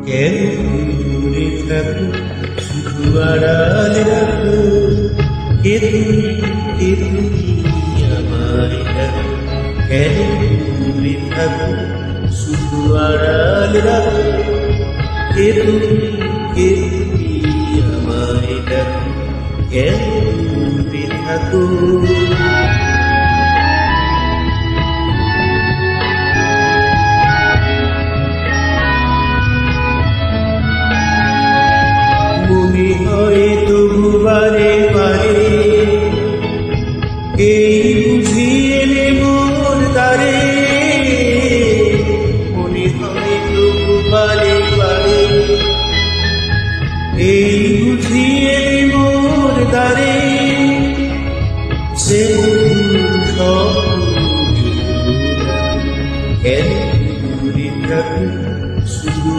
কেন দূরে থাকো শুধু আড়ালে রাখো কে তুমি আমায় ডাকো কেন দূরে থাকো শুধু আড়ালে রাখো কে তুমি আমায় ডাকো কেন দূরে থাকো মনে হয় তবু বারে বারে এই বুঝিয়ে নে মোর দ্বারে মনে হয় তবু বারে বারে এই বুঝিয়ে নে মোর দ্বারে সে কেন দূরে থাকো শুধু